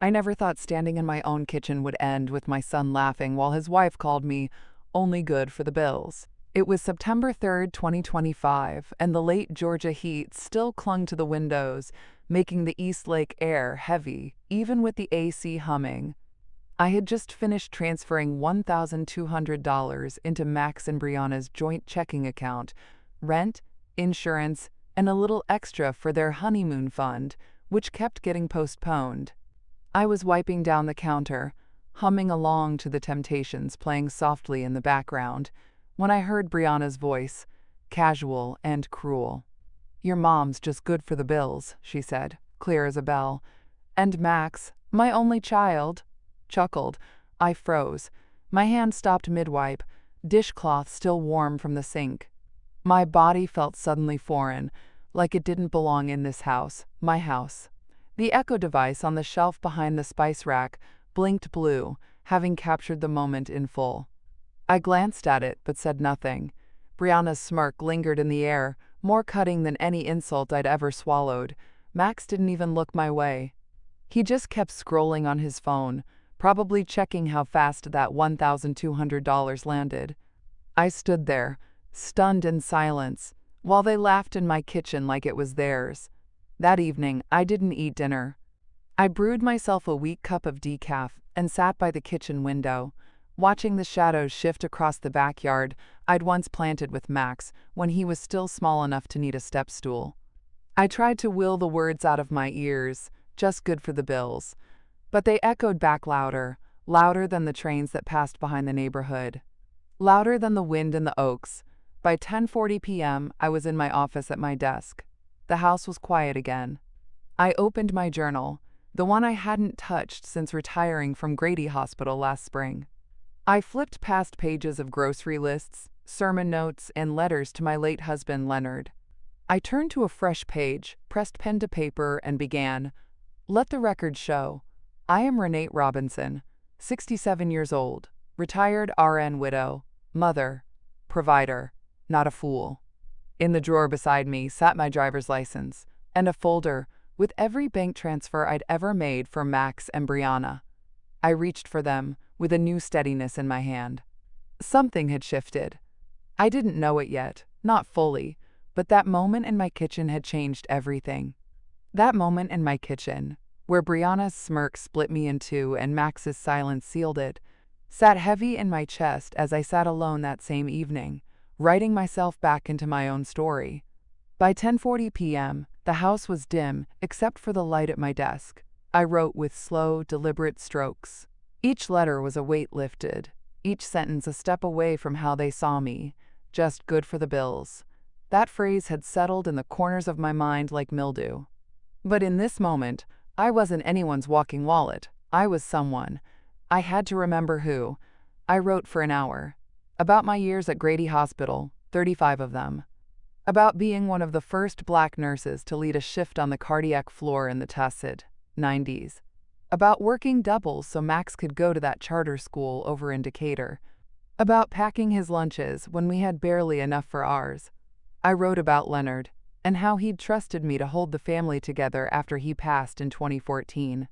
I never thought standing in my own kitchen would end with my son laughing while his wife called me only good for the bills. It was September 3rd, 2025, and the late Georgia heat still clung to the windows, making the East Lake air heavy, even with the AC humming. I had just finished transferring $1,200 into Max and Brianna's joint checking account, rent, insurance, and a little extra for their honeymoon fund, which kept getting postponed. I was wiping down the counter, humming along to the Temptations playing softly in the background, when I heard Brianna's voice, casual and cruel. "Your mom's just good for the bills," she said, clear as a bell. "And Max, my only child," chuckled. I froze. My hand stopped mid-wipe, dishcloth still warm from the sink. My body felt suddenly foreign, like it didn't belong in this house, my house. The echo device on the shelf behind the spice rack blinked blue, having captured the moment in full. I glanced at it, but said nothing. Brianna's smirk lingered in the air, more cutting than any insult I'd ever swallowed. Max didn't even look my way. He just kept scrolling on his phone, probably checking how fast that $1,200 landed. I stood there, stunned in silence, while they laughed in my kitchen like it was theirs. That evening, I didn't eat dinner. I brewed myself a weak cup of decaf and sat by the kitchen window, watching the shadows shift across the backyard I'd once planted with Max when he was still small enough to need a step stool. I tried to will the words out of my ears, just good for the bills, but they echoed back louder, louder than the trains that passed behind the neighborhood, louder than the wind in the oaks. By 10:40 p.m., I was in my office at my desk. The house was quiet again. I opened my journal, the one I hadn't touched since retiring from Grady Hospital last spring. I flipped past pages of grocery lists, sermon notes, and letters to my late husband, Leonard. I turned to a fresh page, pressed pen to paper, and began, "Let the record show. I am Renee Robinson, 67 years old, retired RN widow, mother, provider, not a fool." In the drawer beside me sat my driver's license and a folder with every bank transfer I'd ever made for Max and Brianna. I reached for them with a new steadiness in my hand. Something had shifted. I didn't know it yet, not fully, but that moment in my kitchen had changed everything. That moment in my kitchen, where Brianna's smirk split me in two and Max's silence sealed it, sat heavy in my chest as I sat alone that same evening, writing myself back into my own story. By 10:40 p.m., the house was dim except for the light at my desk. I wrote with slow, deliberate strokes. Each letter was a weight lifted, each sentence a step away from how they saw me, just good for the bills. That phrase had settled in the corners of my mind like mildew. But in this moment, I wasn't anyone's walking wallet. I was someone. I had to remember who. I wrote for an hour. About my years at Grady Hospital, 35 of them. About being one of the first black nurses to lead a shift on the cardiac floor in the tacit 90s. About working doubles so Max could go to that charter school over in Decatur. About packing his lunches when we had barely enough for ours. I wrote about Leonard and how he'd trusted me to hold the family together after he passed in 2014.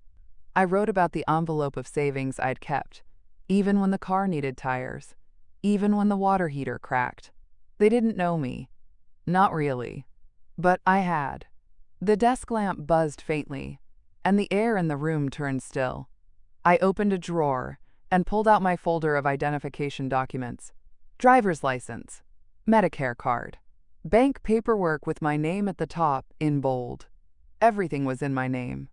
I wrote about the envelope of savings I'd kept, even when the car needed tires, even when the water heater cracked. They didn't know me. Not really. But I had. The desk lamp buzzed faintly, and the air in the room turned still. I opened a drawer and pulled out my folder of identification documents. Driver's license, Medicare card, bank paperwork with my name at the top in bold. Everything was in my name.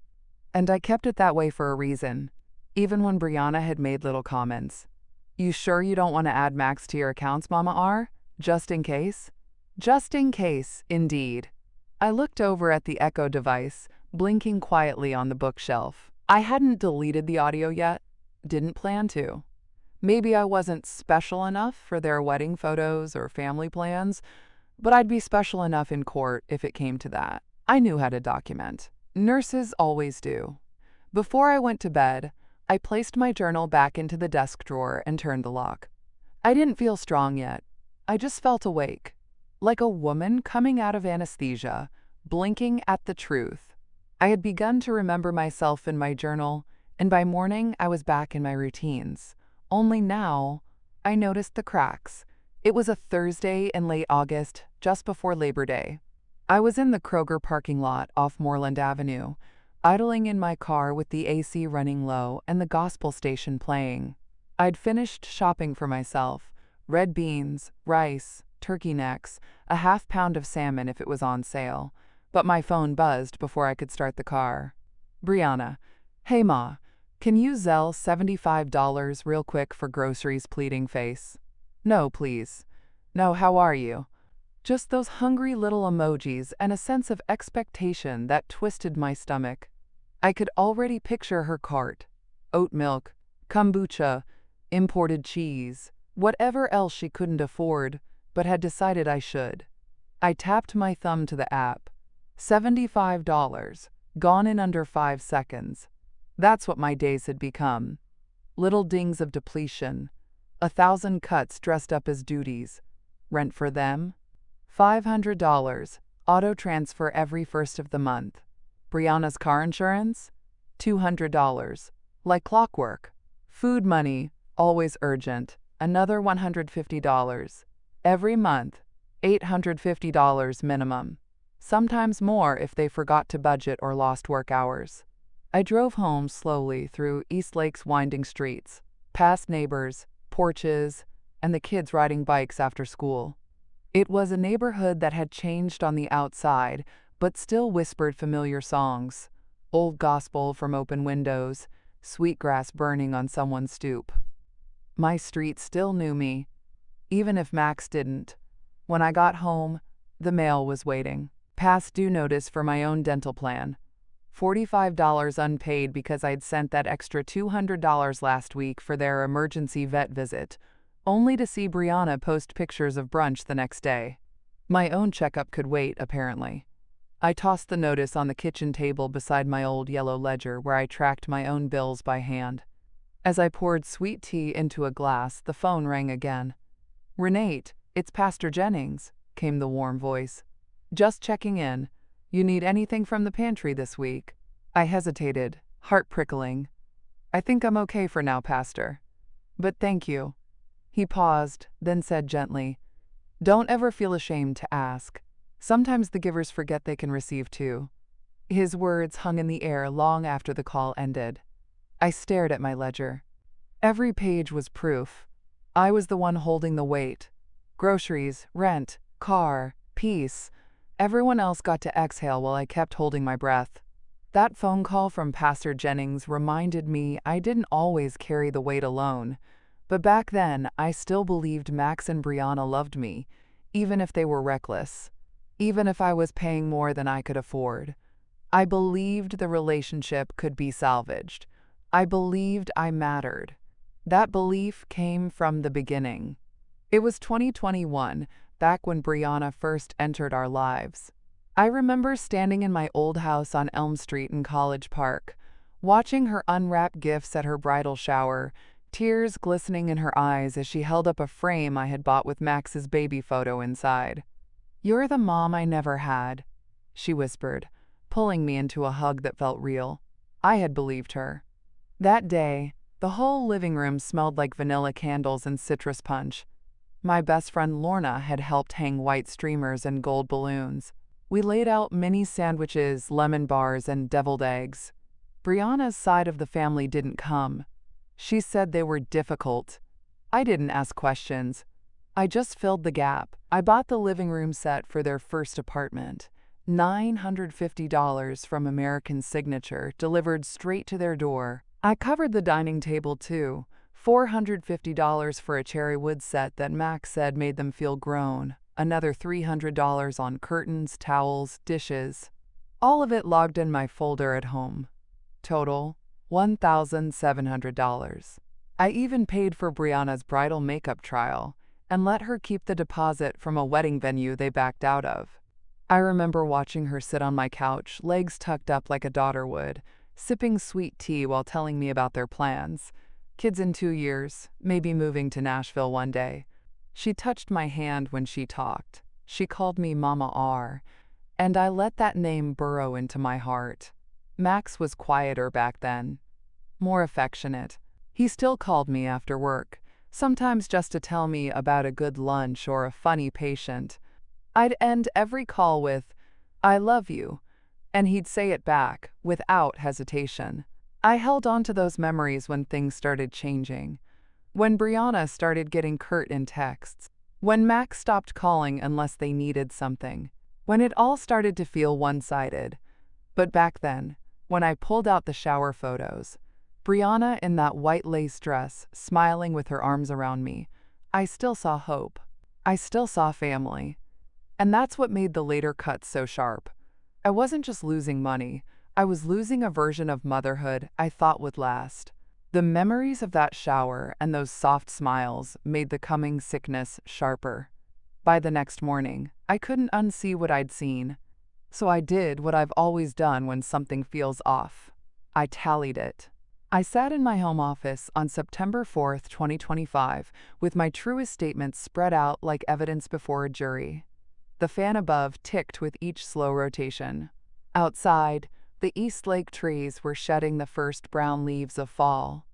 And I kept it that way for a reason, even when Brianna had made little comments. "You sure you don't want to add Max to your accounts, Mama R? Just in case?" Just in case, indeed. I looked over at the Echo device, blinking quietly on the bookshelf. I hadn't deleted the audio yet, didn't plan to. Maybe I wasn't special enough for their wedding photos or family plans, but I'd be special enough in court if it came to that. I knew how to document. Nurses always do. Before I went to bed, I placed my journal back into the desk drawer and turned the lock. I didn't feel strong yet. I just felt awake, like a woman coming out of anesthesia, blinking at the truth. I had begun to remember myself in my journal and by morning I was back in my routines. Only now, I noticed the cracks. It was a Thursday in late August, just before Labor Day. I was in the Kroger parking lot off Moreland Avenue, idling in my car with the AC running low and the gospel station playing. I'd finished shopping for myself: red beans, rice, turkey necks, a half-pound of salmon if it was on sale. But my phone buzzed before I could start the car. Brianna: "Hey Ma, can you Zelle $75 real quick for groceries?" Pleading face. "No, please." "No, how are you?" Just those hungry little emojis and a sense of expectation that twisted my stomach. I could already picture her cart: oat milk, kombucha, imported cheese, whatever else she couldn't afford, but had decided I should. I tapped my thumb to the app. $75, gone in under 5 seconds. That's what my days had become. Little dings of depletion, 1,000 cuts dressed up as duties. Rent for them? $500, auto transfer every first of the month. Brianna's car insurance? $200, like clockwork. Food money, always urgent, another $150. Every month, $850 minimum. Sometimes more if they forgot to budget or lost work hours. I drove home slowly through East Lake's winding streets, past neighbors, porches, and the kids riding bikes after school. It was a neighborhood that had changed on the outside, but still whispered familiar songs: old gospel from open windows, sweetgrass burning on someone's stoop. My street still knew me, even if Max didn't. When I got home, the mail was waiting. Past due notice for my own dental plan. $45 unpaid because I'd sent that extra $200 last week for their emergency vet visit, only to see Brianna post pictures of brunch the next day. My own checkup could wait, apparently. I tossed the notice on the kitchen table beside my old yellow ledger where I tracked my own bills by hand. As I poured sweet tea into a glass, the phone rang again. "Renate, it's Pastor Jennings," came the warm voice. "Just checking in. You need anything from the pantry this week?" I hesitated, heart prickling. "I think I'm okay for now, Pastor. But thank you." He paused, then said gently, "Don't ever feel ashamed to ask. Sometimes the givers forget they can receive too." His words hung in the air long after the call ended. I stared at my ledger. Every page was proof. I was the one holding the weight. Groceries, rent, car, peace. Everyone else got to exhale while I kept holding my breath. That phone call from Pastor Jennings reminded me I didn't always carry the weight alone. But back then, I still believed Max and Brianna loved me, even if they were reckless, even if I was paying more than I could afford. I believed the relationship could be salvaged. I believed I mattered. That belief came from the beginning. It was 2021, back when Brianna first entered our lives. I remember standing in my old house on Elm Street in College Park, watching her unwrap gifts at her bridal shower, tears glistening in her eyes as she held up a frame I had bought with Max's baby photo inside. "You're the mom I never had," she whispered, pulling me into a hug that felt real. I had believed her. That day, the whole living room smelled like vanilla candles and citrus punch. My best friend Lorna had helped hang white streamers and gold balloons. We laid out mini sandwiches, lemon bars, and deviled eggs. Brianna's side of the family didn't come. She said they were difficult. I didn't ask questions. I just filled the gap. I bought the living room set for their first apartment. $950 from American Signature, delivered straight to their door. I covered the dining table too. $450 for a cherry wood set that Max said made them feel grown. Another $300 on curtains, towels, dishes. All of it logged in my folder at home. Total, $1,700. I even paid for Brianna's bridal makeup trial and let her keep the deposit from a wedding venue they backed out of. I remember watching her sit on my couch, legs tucked up like a daughter would, sipping sweet tea while telling me about their plans. Kids in 2 years, maybe moving to Nashville one day. She touched my hand when she talked. She called me Mama R, and I let that name burrow into my heart. Max was quieter back then, more affectionate. He still called me after work, sometimes just to tell me about a good lunch or a funny patient. I'd end every call with, "I love you," and he'd say it back without hesitation. I held on to those memories when things started changing. When Brianna started getting curt in texts. When Max stopped calling unless they needed something. When it all started to feel one-sided. But back then, when I pulled out the shower photos, Brianna in that white lace dress, smiling with her arms around me, I still saw hope. I still saw family. And that's what made the later cuts so sharp. I wasn't just losing money, I was losing a version of motherhood I thought would last. The memories of that shower and those soft smiles made the coming sickness sharper. By the next morning, I couldn't unsee what I'd seen. So I did what I've always done when something feels off. I tallied it. I sat in my home office on September 4th, 2025, with my truest statements spread out like evidence before a jury. The fan above ticked with each slow rotation. Outside, the East Lake trees were shedding the first brown leaves of fall.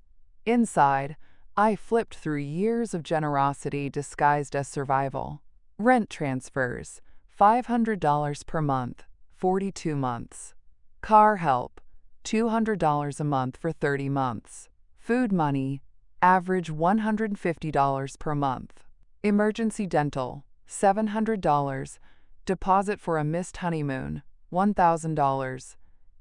Inside, I flipped through years of generosity disguised as survival. Rent transfers, $500 per month, 42 months. Car help, $200 a month for 30 months. Food money, average $150 per month. Emergency dental, $700. Deposit for a missed honeymoon, $1,000.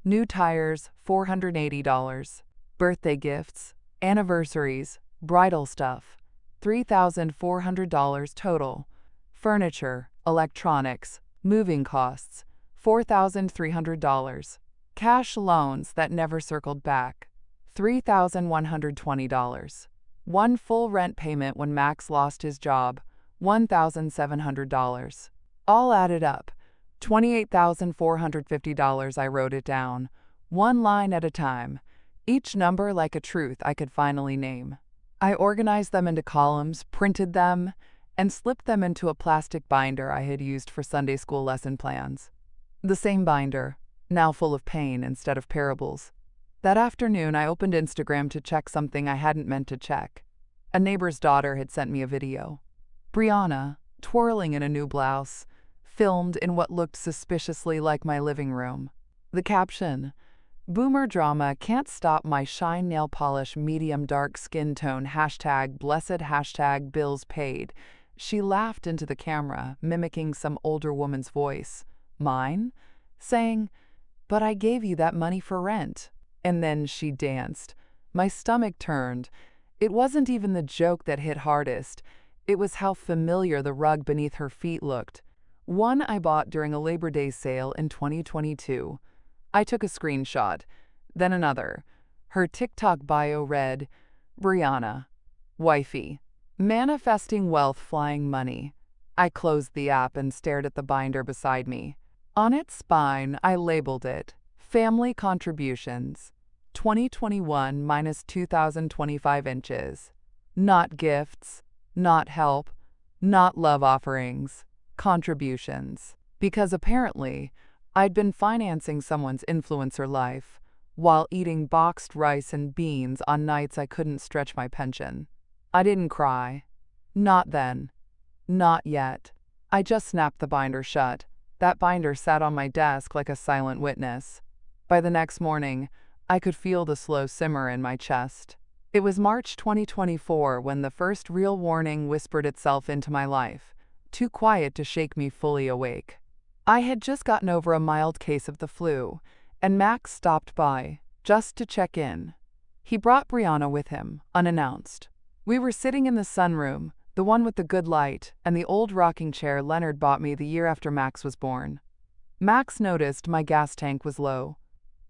New tires, $480. Birthday gifts, anniversaries, bridal stuff, $3,400 total. Furniture, electronics, moving costs, $4,300. Cash loans that never circled back, $3,120. One full rent payment when Max lost his job, $1,700. All added up, $28,450. I wrote it down, one line at a time, each number like a truth I could finally name. I organized them into columns, printed them, and slipped them into a plastic binder I had used for Sunday school lesson plans. The same binder, now full of pain instead of parables. That afternoon, I opened Instagram to check something I hadn't meant to check. A neighbor's daughter had sent me a video. Brianna, twirling in a new blouse, filmed in what looked suspiciously like my living room. The caption, "Boomer drama can't stop my shine nail polish medium dark skin tone #blessed #bills paid." She laughed into the camera, mimicking some older woman's voice. Mine? Saying, "But I gave you that money for rent." And then she danced. My stomach turned. It wasn't even the joke that hit hardest. It was how familiar the rug beneath her feet looked. One I bought during a Labor Day sale in 2022. I took a screenshot, then another. Her TikTok bio read, "Brianna, wifey, manifesting wealth flying money." I closed the app and stared at the binder beside me. On its spine, I labeled it, "Family Contributions, 2021 minus 2025 inches. Not gifts, not help, not love offerings, contributions." Because apparently, I'd been financing someone's influencer life while eating boxed rice and beans on nights I couldn't stretch my pension. I didn't cry. Not then. Not yet. I just snapped the binder shut. That binder sat on my desk like a silent witness. By the next morning, I could feel the slow simmer in my chest. It was March 2024 when the first real warning whispered itself into my life, too quiet to shake me fully awake. I had just gotten over a mild case of the flu, and Max stopped by, just to check in. He brought Brianna with him, unannounced. We were sitting in the sunroom, the one with the good light, and the old rocking chair Leonard bought me the year after Max was born. Max noticed my gas tank was low.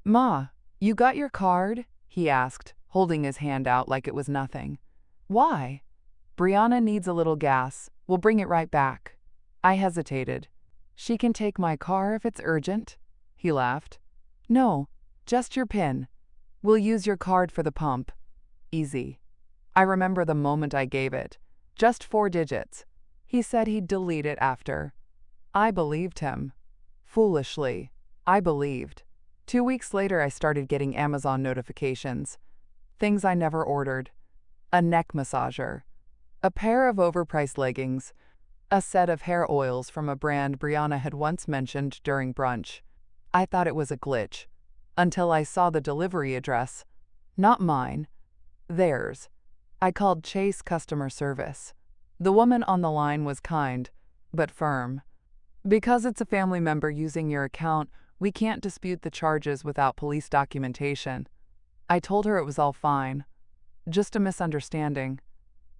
"Ma, you got your card?" he asked, holding his hand out like it was nothing. "Why?" "Brianna needs a little gas. We'll bring it right back." I hesitated. "She can take my car if it's urgent?" He laughed. "No, just your PIN. We'll use your card for the pump. Easy." I remember the moment I gave it. Just 4 digits. He said he'd delete it after. I believed him. Foolishly, I believed. 2 weeks later, I started getting Amazon notifications. Things I never ordered. A neck massager. A pair of overpriced leggings. A set of hair oils from a brand Brianna had once mentioned during brunch. I thought it was a glitch. Until I saw the delivery address. Not mine. Theirs. I called Chase customer service. The woman on the line was kind, but firm. Because it's a family member using your account, we can't dispute the charges without police documentation. I told her it was all fine. Just a misunderstanding.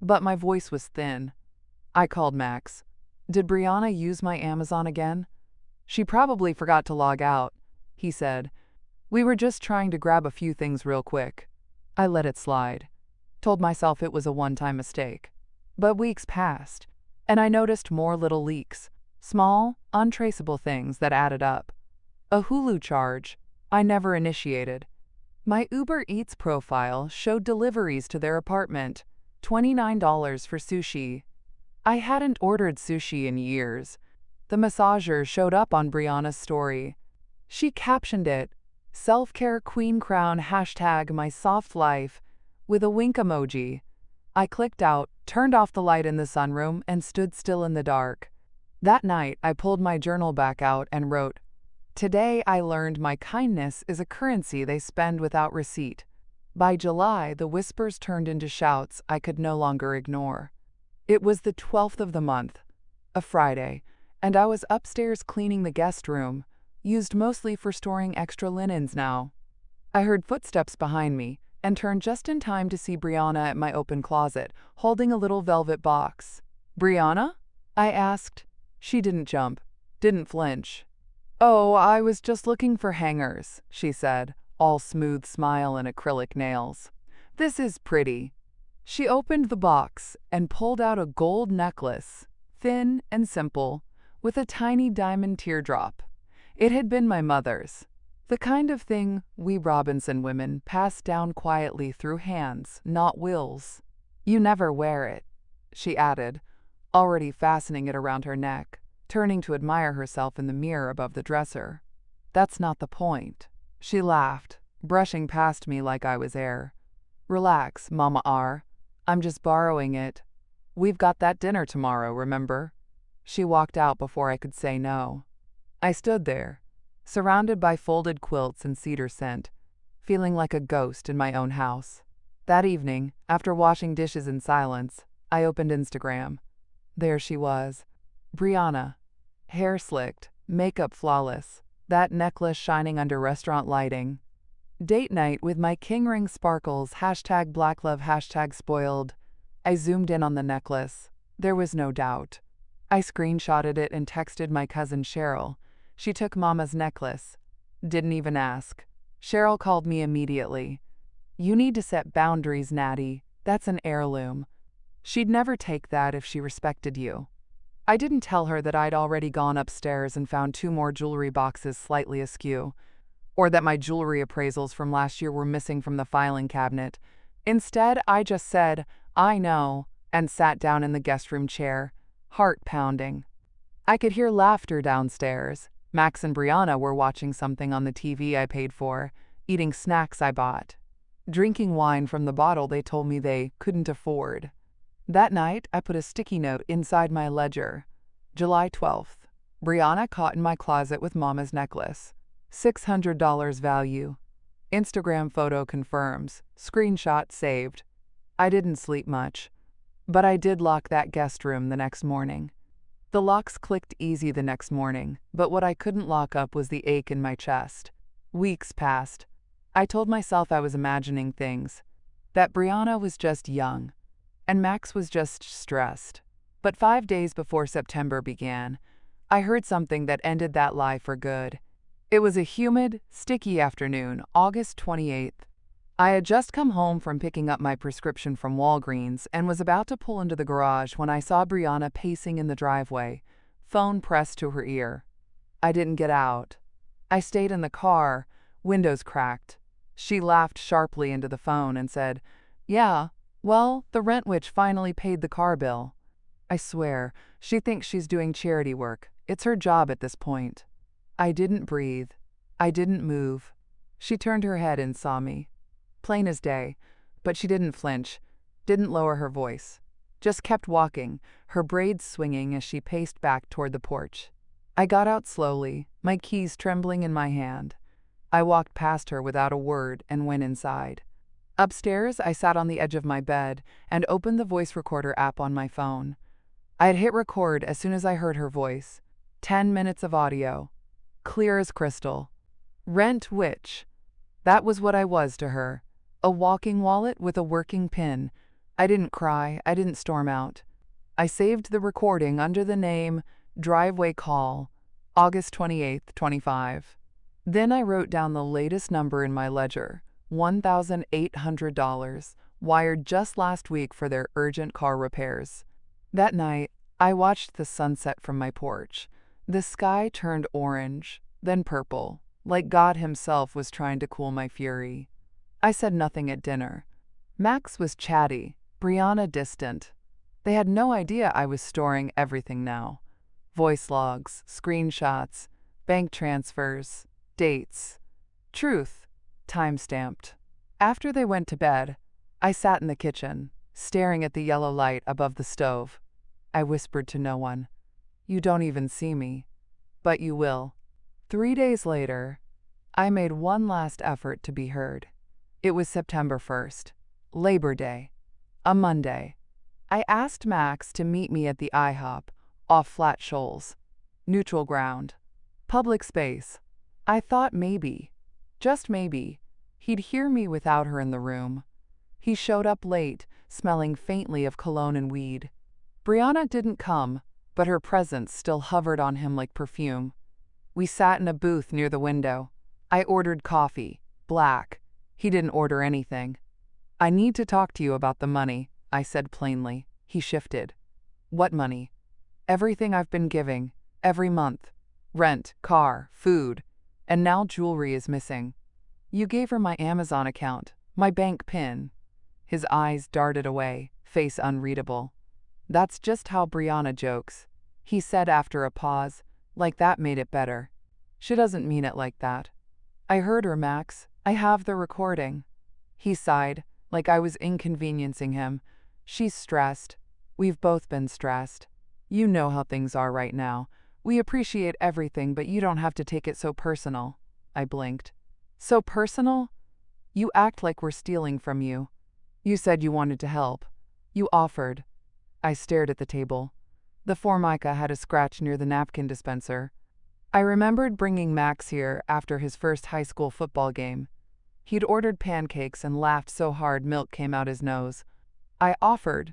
But my voice was thin. I called Max. Did Brianna use my Amazon again? She probably forgot to log out, he said. We were just trying to grab a few things real quick. I let it slide. Told myself it was a one-time mistake. But weeks passed, and I noticed more little leaks. Small, untraceable things that added up. A Hulu charge I never initiated. My Uber Eats profile showed deliveries to their apartment. $29 for sushi. I hadn't ordered sushi in years. The massager showed up on Brianna's story. She captioned it, "Self-care queen crown #my soft life," with a wink emoji. I clicked out, turned off the light in the sunroom, and stood still in the dark. That night, I pulled my journal back out and wrote, "Today I learned my kindness is a currency they spend without receipt." By July, the whispers turned into shouts I could no longer ignore. It was the 12th of the month, a Friday, and I was upstairs cleaning the guest room, used mostly for storing extra linens now. I heard footsteps behind me and turned just in time to see Brianna at my open closet, holding a little velvet box. "Brianna?" I asked. She didn't jump, didn't flinch. "Oh, I was just looking for hangers," she said, all smooth smile and acrylic nails. "This is pretty." She opened the box and pulled out a gold necklace, thin and simple, with a tiny diamond teardrop. It had been my mother's. The kind of thing we Robinson women pass down quietly through hands, not wills. "You never wear it," she added, already fastening it around her neck, turning to admire herself in the mirror above the dresser. "That's not the point." She laughed, brushing past me like I was air. "Relax, Mama R. I'm just borrowing it. We've got that dinner tomorrow, remember?" She walked out before I could say no. I stood there, surrounded by folded quilts and cedar scent, feeling like a ghost in my own house. That evening, after washing dishes in silence, I opened Instagram. There she was. Brianna. Hair slicked, makeup flawless, that necklace shining under restaurant lighting. Date night with my king ring sparkles, #blacklove, #spoiled. I zoomed in on the necklace. There was no doubt. I screenshotted it and texted my cousin Cheryl. She took Mama's necklace. Didn't even ask. Cheryl called me immediately. "You need to set boundaries, Natty. That's an heirloom. She'd never take that if she respected you." I didn't tell her that I'd already gone upstairs and found 2 more jewelry boxes slightly askew, or that my jewelry appraisals from last year were missing from the filing cabinet. Instead, I just said, "I know," and sat down in the guest room chair, heart pounding. I could hear laughter downstairs. Max and Brianna were watching something on the TV I paid for, eating snacks I bought, drinking wine from the bottle they told me they couldn't afford. That night, I put a sticky note inside my ledger. July 12th. Brianna caught in my closet with Mama's necklace. $600 value. Instagram photo confirms. Screenshot saved. I didn't sleep much, but I did lock that guest room the next morning. The locks clicked easy the next morning, but what I couldn't lock up was the ache in my chest. Weeks passed. I told myself I was imagining things, that Brianna was just young, and Max was just stressed. But 5 days before September began, I heard something that ended that lie for good. It was a humid, sticky afternoon, August 28th. I had just come home from picking up my prescription from Walgreens and was about to pull into the garage when I saw Brianna pacing in the driveway, phone pressed to her ear. I didn't get out. I stayed in the car, windows cracked. She laughed sharply into the phone and said, "Yeah, well, the rent witch finally paid the car bill." I swear, she thinks she's doing charity work. It's her job at this point. I didn't breathe. I didn't move. She turned her head and saw me. Plain as day, But she didn't flinch, didn't lower her voice. Just kept walking, her braids swinging as she paced back toward the porch. I got out slowly, my keys trembling in my hand. I walked past her without a word and went inside. Upstairs, I sat on the edge of my bed and opened the voice recorder app on my phone. I had hit record as soon as I heard her voice. 10 minutes of audio. Clear as crystal. Rent witch. That was what I was to her. A walking wallet with a working pin. I didn't cry, I didn't storm out. I saved the recording under the name Driveway Call, August 28th, 25. Then I wrote down the latest number in my ledger, $1,800, wired just last week for their urgent car repairs. That night, I watched the sunset from my porch. The sky turned orange, then purple, like God himself was trying to cool my fury. I said nothing at dinner. Max was chatty, Brianna distant. They had no idea I was storing everything now. Voice logs, screenshots, bank transfers, dates. Truth, time-stamped. After they went to bed, I sat in the kitchen, staring at the yellow light above the stove. I whispered to no one, "You don't even see me, but you will." 3 days later, I made one last effort to be heard. It was September 1st, Labor Day, a Monday. I asked Max to meet me at the IHOP, off Flat Shoals. Neutral ground. Public space. I thought maybe, just maybe, he'd hear me without her in the room. He showed up late, smelling faintly of cologne and weed. Brianna didn't come, but her presence still hovered on him like perfume. We sat in a booth near the window. I ordered coffee, black. He didn't order anything. "I need to talk to you about the money," I said plainly. He shifted. "What money?" "Everything I've been giving, every month. Rent, car, food, and now jewelry is missing. You gave her my Amazon account, my bank PIN." His eyes darted away, face unreadable. "That's just how Brianna jokes," he said after a pause, like that made it better. "She doesn't mean it like that." "I heard her, Max. I have the recording." He sighed, like I was inconveniencing him. "She's stressed. We've both been stressed. You know how things are right now. We appreciate everything, but you don't have to take it so personal." I blinked. "So personal? You act like we're stealing from you. You said you wanted to help. You offered." I stared at the table. The Formica had a scratch near the napkin dispenser. I remembered bringing Max here after his first high school football game. He'd ordered pancakes and laughed so hard milk came out his nose. "I offered,"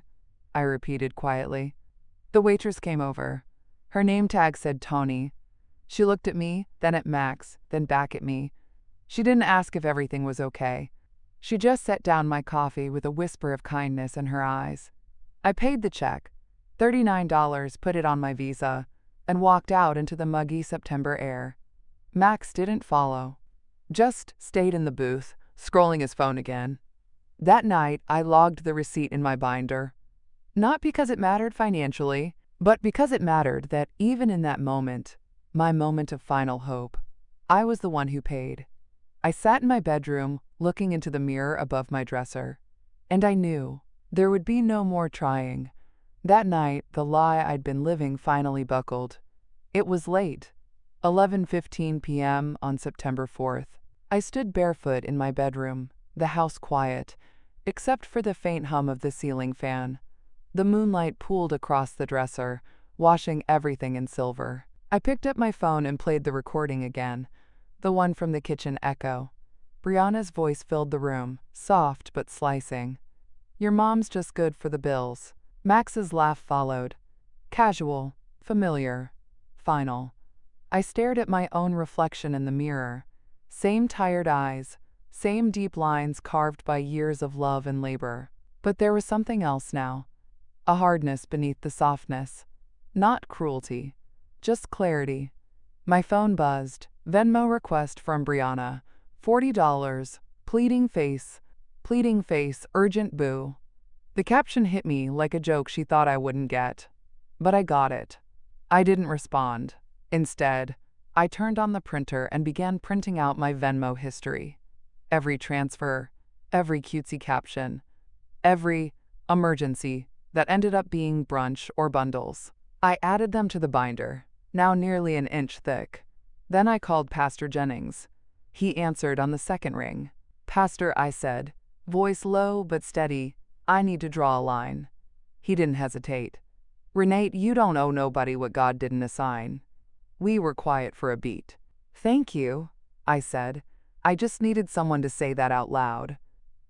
I repeated quietly. The waitress came over. Her name tag said Tony. She looked at me, then at Max, then back at me. She didn't ask if everything was okay. She just set down my coffee with a whisper of kindness in her eyes. I paid the check, $39, put it on my Visa, and walked out into the muggy September air. Max didn't follow. Just stayed in the booth, scrolling his phone again. That night, I logged the receipt in my binder. Not because it mattered financially, but because it mattered that even in that moment, my moment of final hope, I was the one who paid. I sat in my bedroom, looking into the mirror above my dresser. And I knew there would be no more trying. That night, the lie I'd been living finally buckled. It was late, 11:15 p.m. on September 4th. I stood barefoot in my bedroom, the house quiet, except for the faint hum of the ceiling fan. The moonlight pooled across the dresser, washing everything in silver. I picked up my phone and played the recording again, the one from the kitchen echo. Brianna's voice filled the room, soft but slicing. "Your mom's just good for the bills." Max's laugh followed. Casual, familiar, final. I stared at my own reflection in the mirror. Same tired eyes, same deep lines carved by years of love and labor. But there was something else now. A hardness beneath the softness. Not cruelty, just clarity. My phone buzzed. Venmo request from Brianna. $40. Pleading face, urgent boo. The caption hit me like a joke she thought I wouldn't get. But I got it. I didn't respond. Instead, I turned on the printer and began printing out my Venmo history. Every transfer, every cutesy caption, every emergency that ended up being brunch or bundles. I added them to the binder, now nearly an inch thick. Then I called Pastor Jennings. He answered on the second ring. "Pastor," I said, voice low but steady, "I need to draw a line." He didn't hesitate. "Renate, you don't owe nobody what God didn't assign." We were quiet for a beat. "Thank you," I said. I just needed someone to say that out loud.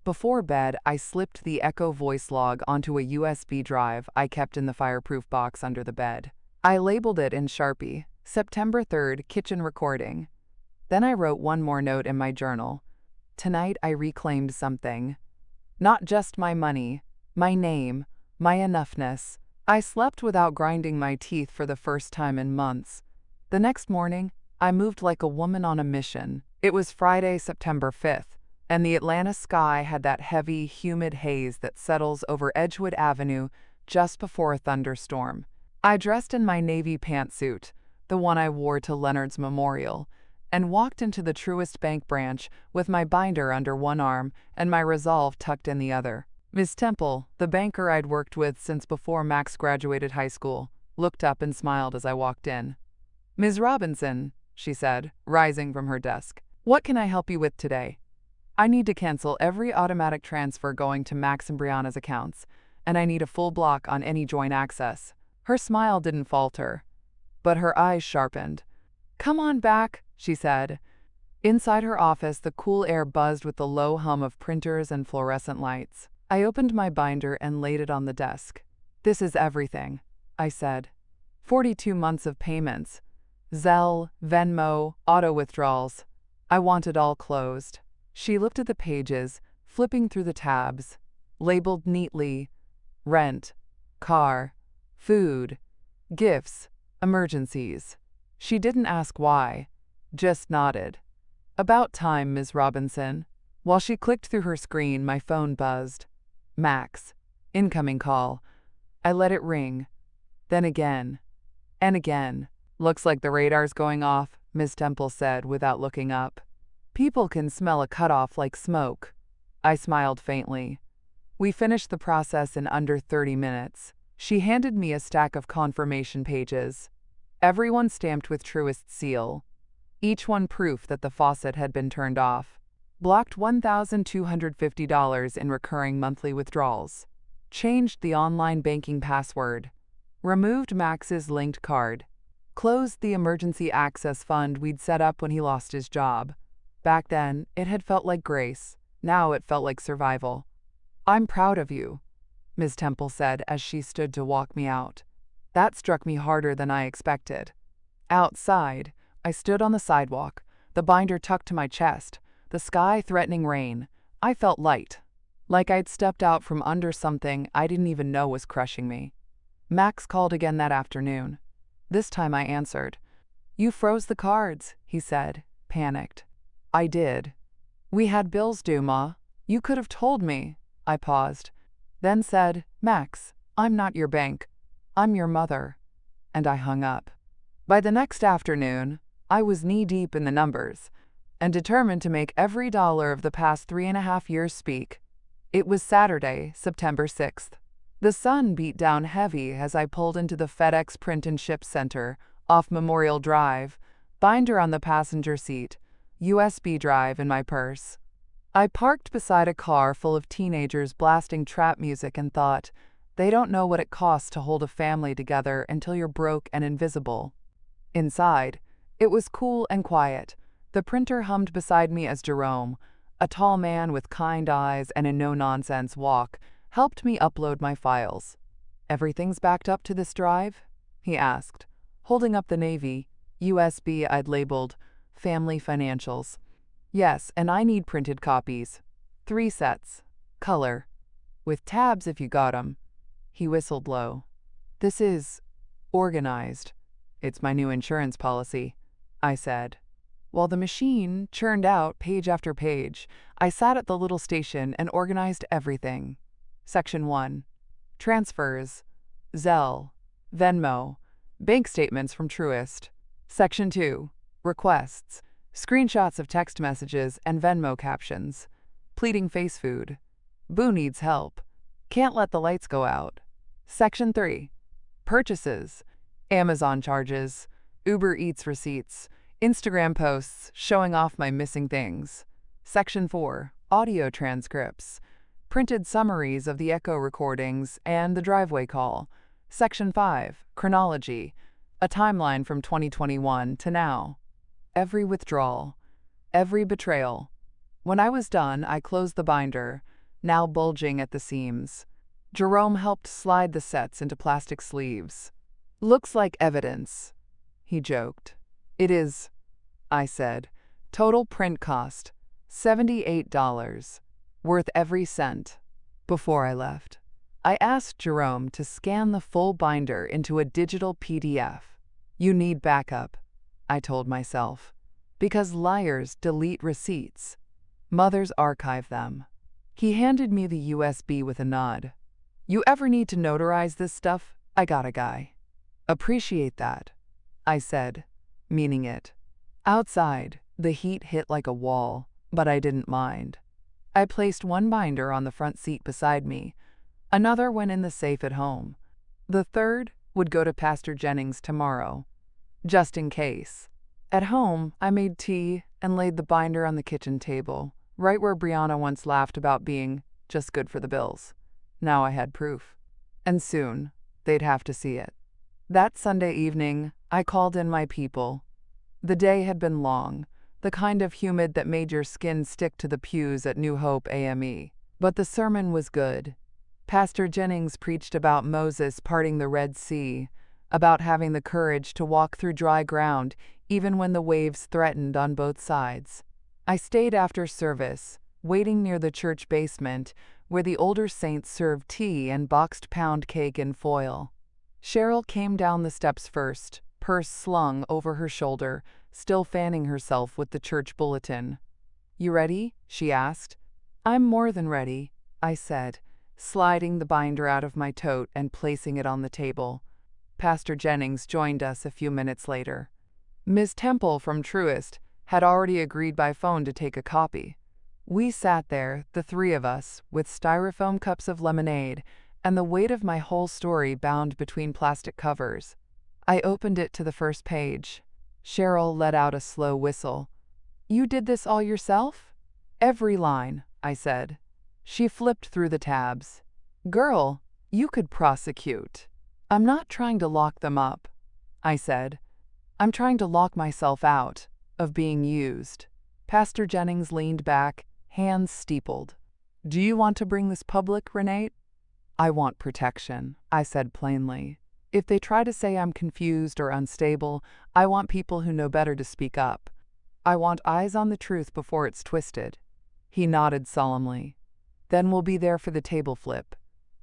Before bed, I slipped the Echo voice log onto a USB drive I kept in the fireproof box under the bed. I labeled it in Sharpie, September 3rd, kitchen recording. Then I wrote one more note in my journal. Tonight I reclaimed something. Not just my money, my name, my enoughness. I slept without grinding my teeth for the first time in months. The next morning, I moved like a woman on a mission. It was Friday, September 5th, and the Atlanta sky had that heavy, humid haze that settles over Edgewood Avenue just before a thunderstorm. I dressed in my navy pantsuit, the one I wore to Leonard's memorial, and walked into the Truist Bank branch with my binder under one arm and my resolve tucked in the other. Miss Temple, the banker I'd worked with since before Max graduated high school, looked up and smiled as I walked in. "Ms. Robinson," she said, rising from her desk, "what can I help you with today? I need to cancel every automatic transfer going to Max and Brianna's accounts, and I need a full block on any joint access." Her smile didn't falter, but her eyes sharpened. "Come on back," she said. Inside her office, the cool air buzzed with the low hum of printers and fluorescent lights. I opened my binder and laid it on the desk. "This is everything," I said. 42 months of payments. Zelle, Venmo, auto withdrawals. I want it all closed. She looked at the pages, flipping through the tabs, labeled neatly, rent, car, food, gifts, emergencies. She didn't ask why, just nodded. "About time, Ms. Robinson." While she clicked through her screen, my phone buzzed. Max. Incoming call. I let it ring. Then again. And again. "Looks like the radar's going off," Ms. Temple said without looking up. "People can smell a cutoff like smoke." I smiled faintly. We finished the process in under 30 minutes. She handed me a stack of confirmation pages. Everyone stamped with Truist's seal. Each one proof that the faucet had been turned off. Blocked $1,250 in recurring monthly withdrawals. Changed the online banking password. Removed Max's linked card. Closed the emergency access fund we'd set up when he lost his job. Back then, it had felt like grace. Now it felt like survival. "I'm proud of you," Ms. Temple said as she stood to walk me out. That struck me harder than I expected. Outside, I stood on the sidewalk, the binder tucked to my chest, the sky threatening rain. I felt light, like I'd stepped out from under something I didn't even know was crushing me. Max called again that afternoon. This time I answered. "You froze the cards," he said, panicked. I did. "We had bills due, Ma. You could have told me." I paused, then said, "Max, I'm not your bank. I'm your mother." And I hung up. By the next afternoon, I was knee-deep in the numbers and determined to make every dollar of the past 3.5 years speak. It was Saturday, September 6th. The sun beat down heavy as I pulled into the FedEx Print and Ship Center off Memorial Drive, binder on the passenger seat, USB drive in my purse. I parked beside a car full of teenagers blasting trap music and thought, they don't know what it costs to hold a family together until you're broke and invisible. Inside, it was cool and quiet. The printer hummed beside me as Jerome, a tall man with kind eyes and a no-nonsense walk, helped me upload my files. "Everything's backed up to this drive?" he asked, holding up the Navy USB I'd labeled Family Financials. "Yes, and I need printed copies. 3 sets. Color. With tabs if you got 'em." He whistled low. "This is organized." "It's my new insurance policy," I said. While the machine churned out page after page, I sat at the little station and organized everything. Section 1. Transfers. Zelle. Venmo. Bank statements from Truist. Section 2. Requests. Screenshots of text messages and Venmo captions. Pleading face food. Boo needs help. Can't let the lights go out. Section 3. Purchases. Amazon charges. Uber Eats receipts. Instagram posts showing off my missing things. Section 4. Audio transcripts. Printed summaries of the echo recordings and the driveway call. Section 5. Chronology. A timeline from 2021 to now. Every withdrawal. Every betrayal. When I was done, I closed the binder, now bulging at the seams. Jerome helped slide the sets into plastic sleeves. Looks like evidence, he joked. It is, I said. Total print cost, $78. Worth every cent. Before I left, I asked Jerome to scan the full binder into a digital PDF. You need backup, I told myself, because liars delete receipts. Mothers archive them. He handed me the USB with a nod. You ever need to notarize this stuff? I got a guy. Appreciate that, I said, meaning it. Outside, the heat hit like a wall, but I didn't mind. I placed one binder on the front seat beside me. Another went in the safe at home. The third would go to Pastor Jennings tomorrow, just in case. At home, I made tea and laid the binder on the kitchen table, right where Brianna once laughed about being just good for the bills. Now I had proof. And soon, they'd have to see it. That Sunday evening, I called in my people. The day had been long, the kind of humid that made your skin stick to the pews at New Hope AME. But the sermon was good. Pastor Jennings preached about Moses parting the Red Sea, about having the courage to walk through dry ground even when the waves threatened on both sides. I stayed after service, waiting near the church basement where the older saints served tea and boxed pound cake in foil. Cheryl came down the steps first, purse slung over her shoulder, still fanning herself with the church bulletin. You ready? She asked. I'm more than ready, I said, sliding the binder out of my tote and placing it on the table. Pastor Jennings joined us a few minutes later. Ms. Temple from Truist had already agreed by phone to take a copy. We sat there, the three of us, with styrofoam cups of lemonade and the weight of my whole story bound between plastic covers. I opened it to the first page. Cheryl let out a slow whistle. You did this all yourself? Every line, I said. She flipped through the tabs. Girl, you could prosecute. I'm not trying to lock them up, I said. I'm trying to lock myself out of being used. Pastor Jennings leaned back, hands steepled. Do you want to bring this public, Renee? I want protection, I said plainly. If they try to say I'm confused or unstable, I want people who know better to speak up. I want eyes on the truth before it's twisted. He nodded solemnly. Then we'll be there for the table flip.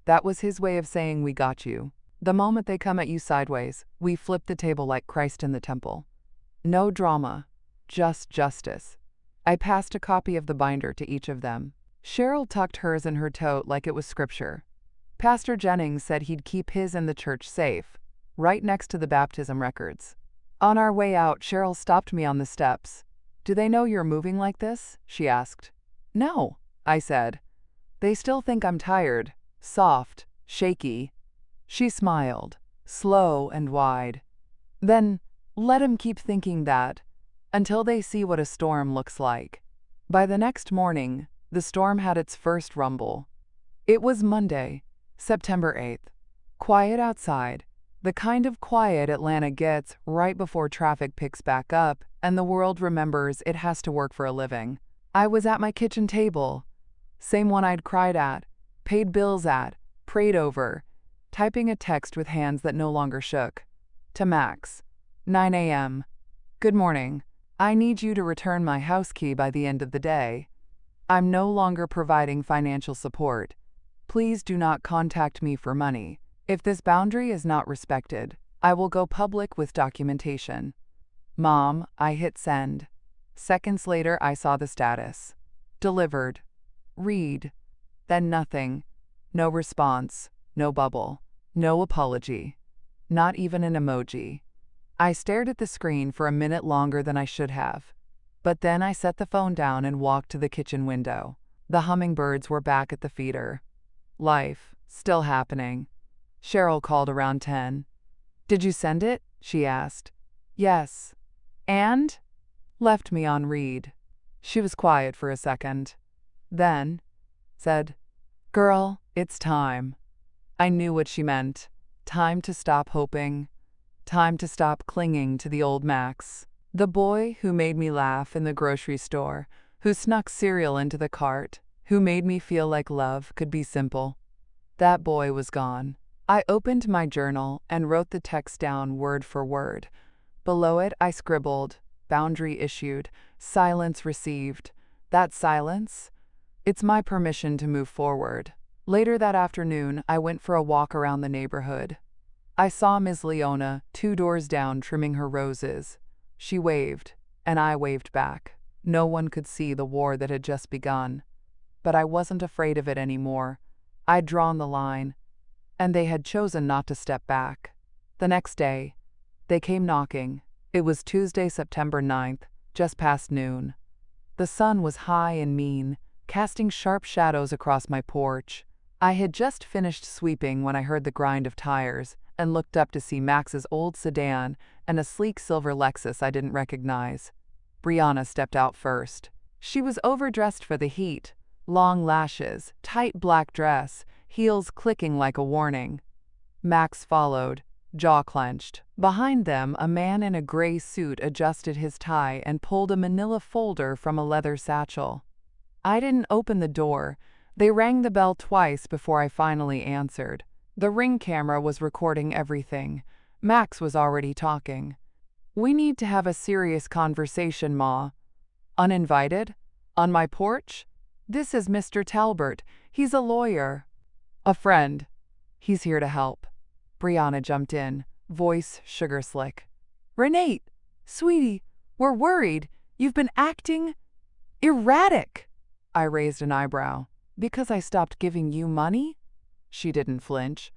That was his way of saying we got you. The moment they come at you sideways, we flip the table like Christ in the temple. No drama, just justice. I passed a copy of the binder to each of them. Cheryl tucked hers in her tote like it was scripture. Pastor Jennings said he'd keep his in the church safe, right next to the baptism records. On our way out, Cheryl stopped me on the steps. Do they know you're moving like this? She asked. No, I said. They still think I'm tired, soft, shaky. She smiled, slow and wide. Then, let 'em keep thinking that, until they see what a storm looks like. By the next morning, the storm had its first rumble. It was Monday, September 8th. Quiet outside, the kind of quiet Atlanta gets right before traffic picks back up and the world remembers it has to work for a living. I was at my kitchen table, same one I'd cried at, paid bills at, prayed over, typing a text with hands that no longer shook. To Max, 9 a.m. Good morning. I need you to return my house key by the end of the day. I'm no longer providing financial support. Please do not contact me for money. If this boundary is not respected, I will go public with documentation. Mom, I hit send. Seconds later, I saw the status. Delivered. Read. Then nothing. No response. No bubble. No apology. Not even an emoji. I stared at the screen for a minute longer than I should have. But then I set the phone down and walked to the kitchen window. The hummingbirds were back at the feeder. Life, still happening. Cheryl called around 10. "Did you send it?" she asked. "Yes." "And?" Left me on read. She was quiet for a second. Then said, "Girl, it's time." I knew what she meant. Time to stop hoping. Time to stop clinging to the old Max. The boy who made me laugh in the grocery store, who snuck cereal into the cart, who made me feel like love could be simple. That boy was gone. I opened my journal and wrote the text down word for word. Below it, I scribbled, "Boundary issued, silence received." That silence? It's my permission to move forward. Later that afternoon, I went for a walk around the neighborhood. I saw Ms. Leona 2 doors down trimming her roses. She waved, and I waved back. No one could see the war that had just begun. But I wasn't afraid of it anymore. I'd drawn the line, and they had chosen not to step back. The next day, they came knocking. It was Tuesday, September 9th, just past noon. The sun was high and mean, casting sharp shadows across my porch. I had just finished sweeping when I heard the grind of tires and looked up to see Max's old sedan and a sleek silver Lexus I didn't recognize. Brianna stepped out first. She was overdressed for the heat, long lashes, tight black dress, heels clicking like a warning. Max followed, jaw clenched. Behind them, a man in a gray suit adjusted his tie and pulled a manila folder from a leather satchel. I didn't open the door. They rang the bell twice before I finally answered. The Ring camera was recording everything. Max was already talking. "We need to have a serious conversation, Ma." "Uninvited? On my porch?" "This is Mr. Talbert. He's a lawyer." "A friend. He's here to help." Brianna jumped in, voice sugar slick. "Renate, sweetie, we're worried. You've been acting erratic." I raised an eyebrow. "Because I stopped giving you money?" She didn't flinch.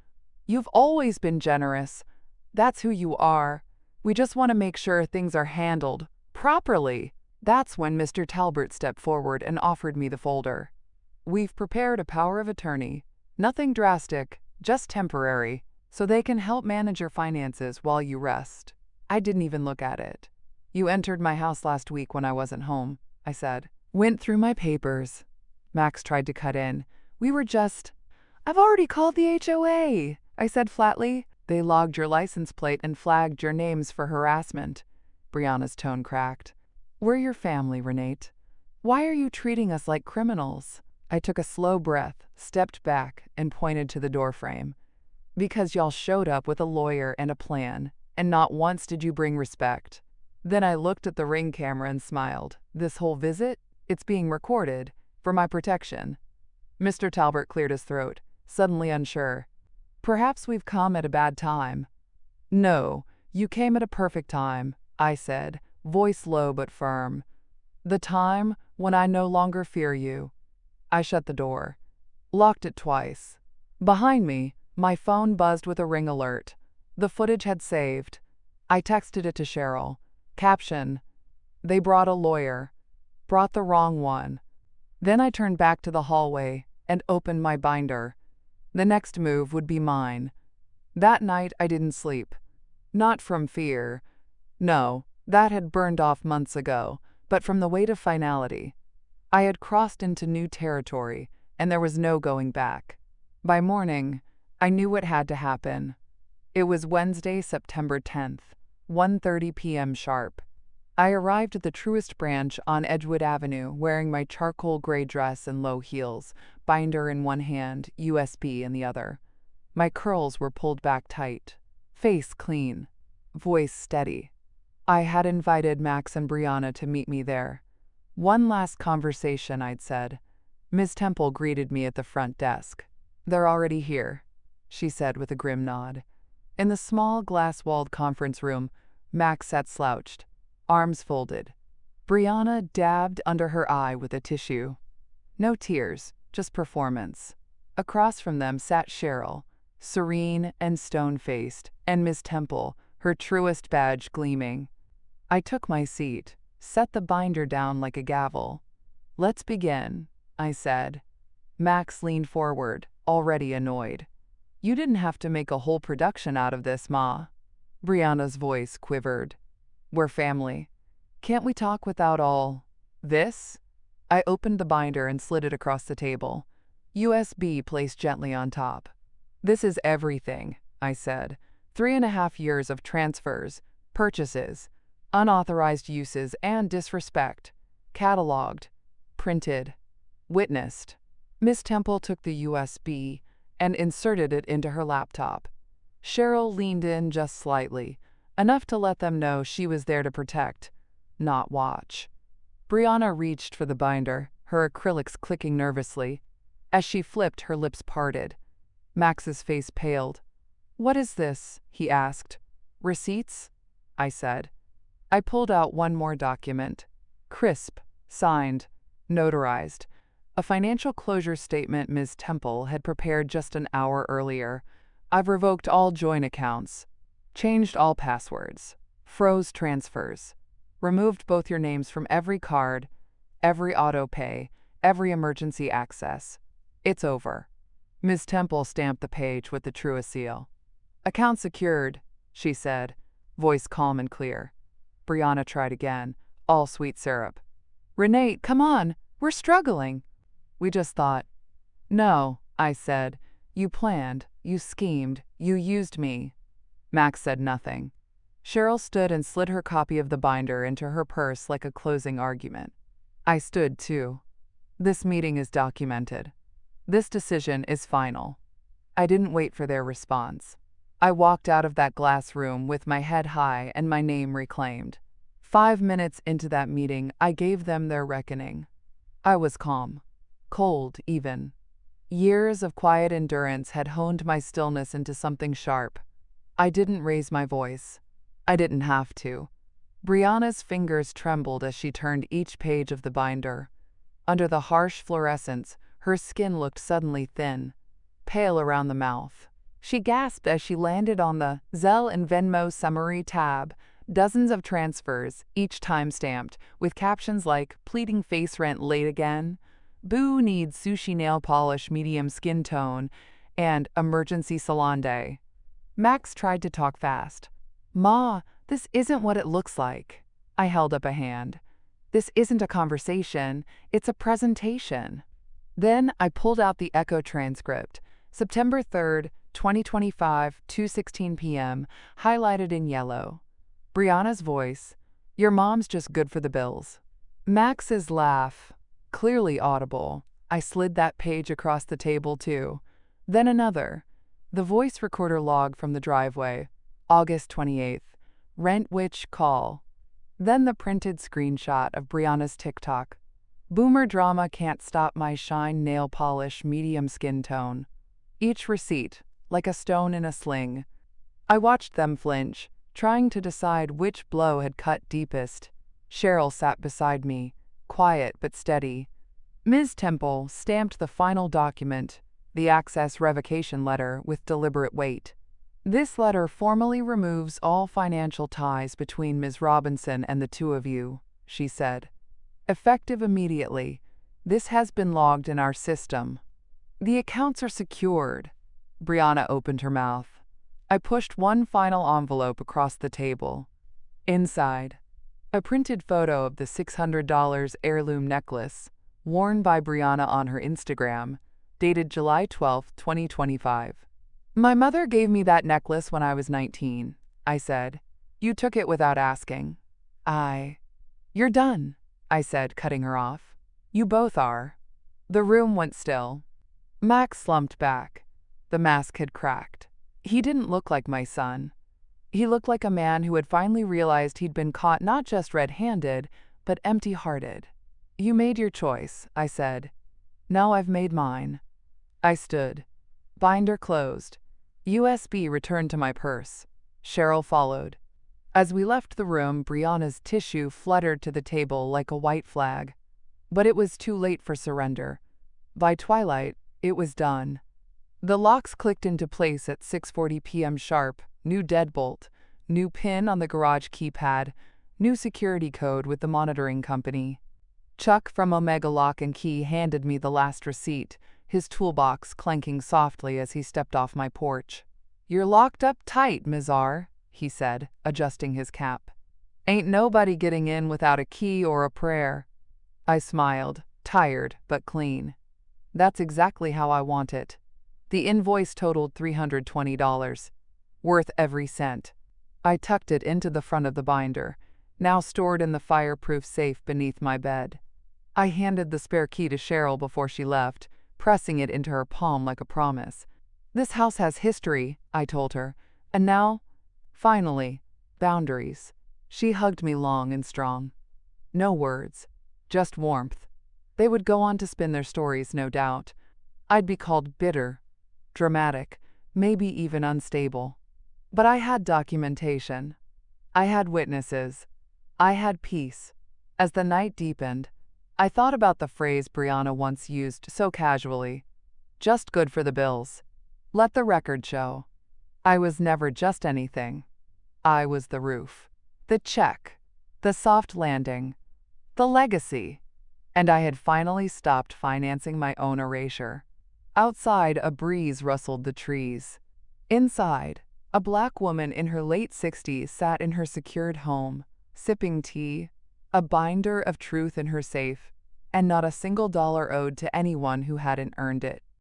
"You've always been generous. That's who you are. We just want to make sure things are handled properly." That's when Mr. Talbert stepped forward and offered me the folder. "We've prepared a power of attorney. Nothing drastic, just temporary, so they can help manage your finances while you rest." I didn't even look at it. "You entered my house last week when I wasn't home," I said. "Went through my papers." Max tried to cut in. "We were just—" "I've already called the HOA," I said flatly. "They logged your license plate and flagged your names for harassment." Brianna's tone cracked. "We're your family, Renate. Why are you treating us like criminals?" I took a slow breath, stepped back, and pointed to the doorframe. "Because y'all showed up with a lawyer and a plan, and not once did you bring respect." Then I looked at the Ring camera and smiled. "This whole visit? It's being recorded, for my protection." Mr. Talbert cleared his throat, suddenly unsure. "Perhaps we've come at a bad time." "No, you came at a perfect time," I said, voice low but firm. "The time when I no longer fear you." I shut the door, locked it twice. Behind me, my phone buzzed with a Ring alert. The footage had saved. I texted it to Cheryl. Caption: "They brought a lawyer. Brought the wrong one." Then I turned back to the hallway and opened my binder. The next move would be mine. That night I didn't sleep. Not from fear. No, that had burned off months ago, but from the weight of finality. I had crossed into new territory, and there was no going back. By morning, I knew what had to happen. It was Wednesday, September 10th, 1:30 p.m. sharp. I arrived at the Truist branch on Edgewood Avenue wearing my charcoal gray dress and low heels, binder in one hand, USB in the other. My curls were pulled back tight, face clean, voice steady. I had invited Max and Brianna to meet me there. "One last conversation," I'd said. Ms. Temple greeted me at the front desk. "They're already here," she said with a grim nod. In the small glass-walled conference room, Max sat slouched, arms folded. Brianna dabbed under her eye with a tissue. No tears, just performance. Across from them sat Cheryl, serene and stone-faced, and Miss Temple, her Truist badge gleaming. I took my seat, set the binder down like a gavel. "Let's begin." I said. Max leaned forward, already annoyed. You didn't have to make a whole production out of this, Ma. Brianna's voice quivered. We're family. Can't we talk without all this? I opened the binder and slid it across the table. USB placed gently on top. This is everything, I said. 3.5 years of transfers, purchases, unauthorized uses, and disrespect. Cataloged, printed, witnessed. Miss Temple took the USB and inserted it into her laptop. Cheryl leaned in just slightly, enough to let them know she was there to protect, not watch. Brianna reached for the binder, her acrylics clicking nervously. As she flipped, her lips parted. Max's face paled. What is this? He asked. Receipts? I said. I pulled out one more document. Crisp, signed, notarized. A financial closure statement Ms. Temple had prepared just an hour earlier. I've revoked all joint accounts, changed all passwords, froze transfers, removed both your names from every card, every auto pay, every emergency access. It's over. Ms. Temple stamped the page with the truest seal. Account secured, she said, voice calm and clear. Brianna tried again, all sweet syrup. Renee, come on, we're struggling. We just thought. No, I said. You planned, you schemed, you used me. Max said nothing. Cheryl stood and slid her copy of the binder into her purse like a closing argument. I stood too. This meeting is documented. This decision is final. I didn't wait for their response. I walked out of that glass room with my head high and my name reclaimed. 5 minutes into that meeting, I gave them their reckoning. I was calm. Cold, even. Years of quiet endurance had honed my stillness into something sharp. I didn't raise my voice. I didn't have to. Brianna's fingers trembled as she turned each page of the binder. Under the harsh fluorescence, her skin looked suddenly thin, pale around the mouth. She gasped as she landed on the Zelle and Venmo summary tab, dozens of transfers, each time-stamped, with captions like, pleading face rent late again, Boo needs sushi nail polish medium skin tone, and emergency salon day. Max tried to talk fast. Ma, this isn't what it looks like. I held up a hand. This isn't a conversation, it's a presentation. Then I pulled out the Echo transcript, September 3rd, 2025, 2:16 p.m., highlighted in yellow. Brianna's voice, your mom's just good for the bills. Max's laugh, clearly audible. I slid that page across the table too. Then another. The voice recorder log from the driveway, August 28th. Rent witch call. Then the printed screenshot of Brianna's TikTok. Boomer drama can't stop my shine nail polish medium skin tone. Each receipt, like a stone in a sling. I watched them flinch, trying to decide which blow had cut deepest. Cheryl sat beside me, quiet but steady. Ms. Temple stamped the final document, the access revocation letter, with deliberate weight. This letter formally removes all financial ties between Ms. Robinson and the two of you, she said. Effective immediately. This has been logged in our system. The accounts are secured. Brianna opened her mouth. I pushed one final envelope across the table. Inside, a printed photo of the $600 heirloom necklace, worn by Brianna on her Instagram, dated July 12, 2025. My mother gave me that necklace when I was 19, I said. You took it without asking. You're done, I said, cutting her off. You both are. The room went still. Max slumped back. The mask had cracked. He didn't look like my son. He looked like a man who had finally realized he'd been caught not just red-handed, but empty-hearted. You made your choice, I said. Now I've made mine. I stood. Binder closed. USB returned to my purse. Cheryl followed. As we left the room, Brianna's tissue fluttered to the table like a white flag. But it was too late for surrender. By twilight, it was done. The locks clicked into place at 6:40 p.m. sharp, new deadbolt, new pin on the garage keypad, new security code with the monitoring company. Chuck from Omega Lock and Key handed me the last receipt, his toolbox clanking softly as he stepped off my porch. "You're locked up tight, Ms. R," he said, adjusting his cap. "Ain't nobody getting in without a key or a prayer." I smiled, tired but clean. That's exactly how I want it. The invoice totaled $320. Worth every cent. I tucked it into the front of the binder, now stored in the fireproof safe beneath my bed. I handed the spare key to Cheryl before she left, pressing it into her palm like a promise. "This house has history," I told her, "and now, finally, boundaries." She hugged me long and strong. No words, just warmth. They would go on to spin their stories, no doubt. I'd be called bitter, dramatic, maybe even unstable. But I had documentation. I had witnesses. I had peace. As the night deepened, I thought about the phrase Brianna once used so casually. Just good for the bills. Let the record show. I was never just anything. I was the roof, the check, the soft landing, the legacy. And I had finally stopped financing my own erasure. Outside, a breeze rustled the trees. Inside, a black woman in her late 60s sat in her secured home, sipping tea, a binder of truth in her safe, and not a single dollar owed to anyone who hadn't earned it.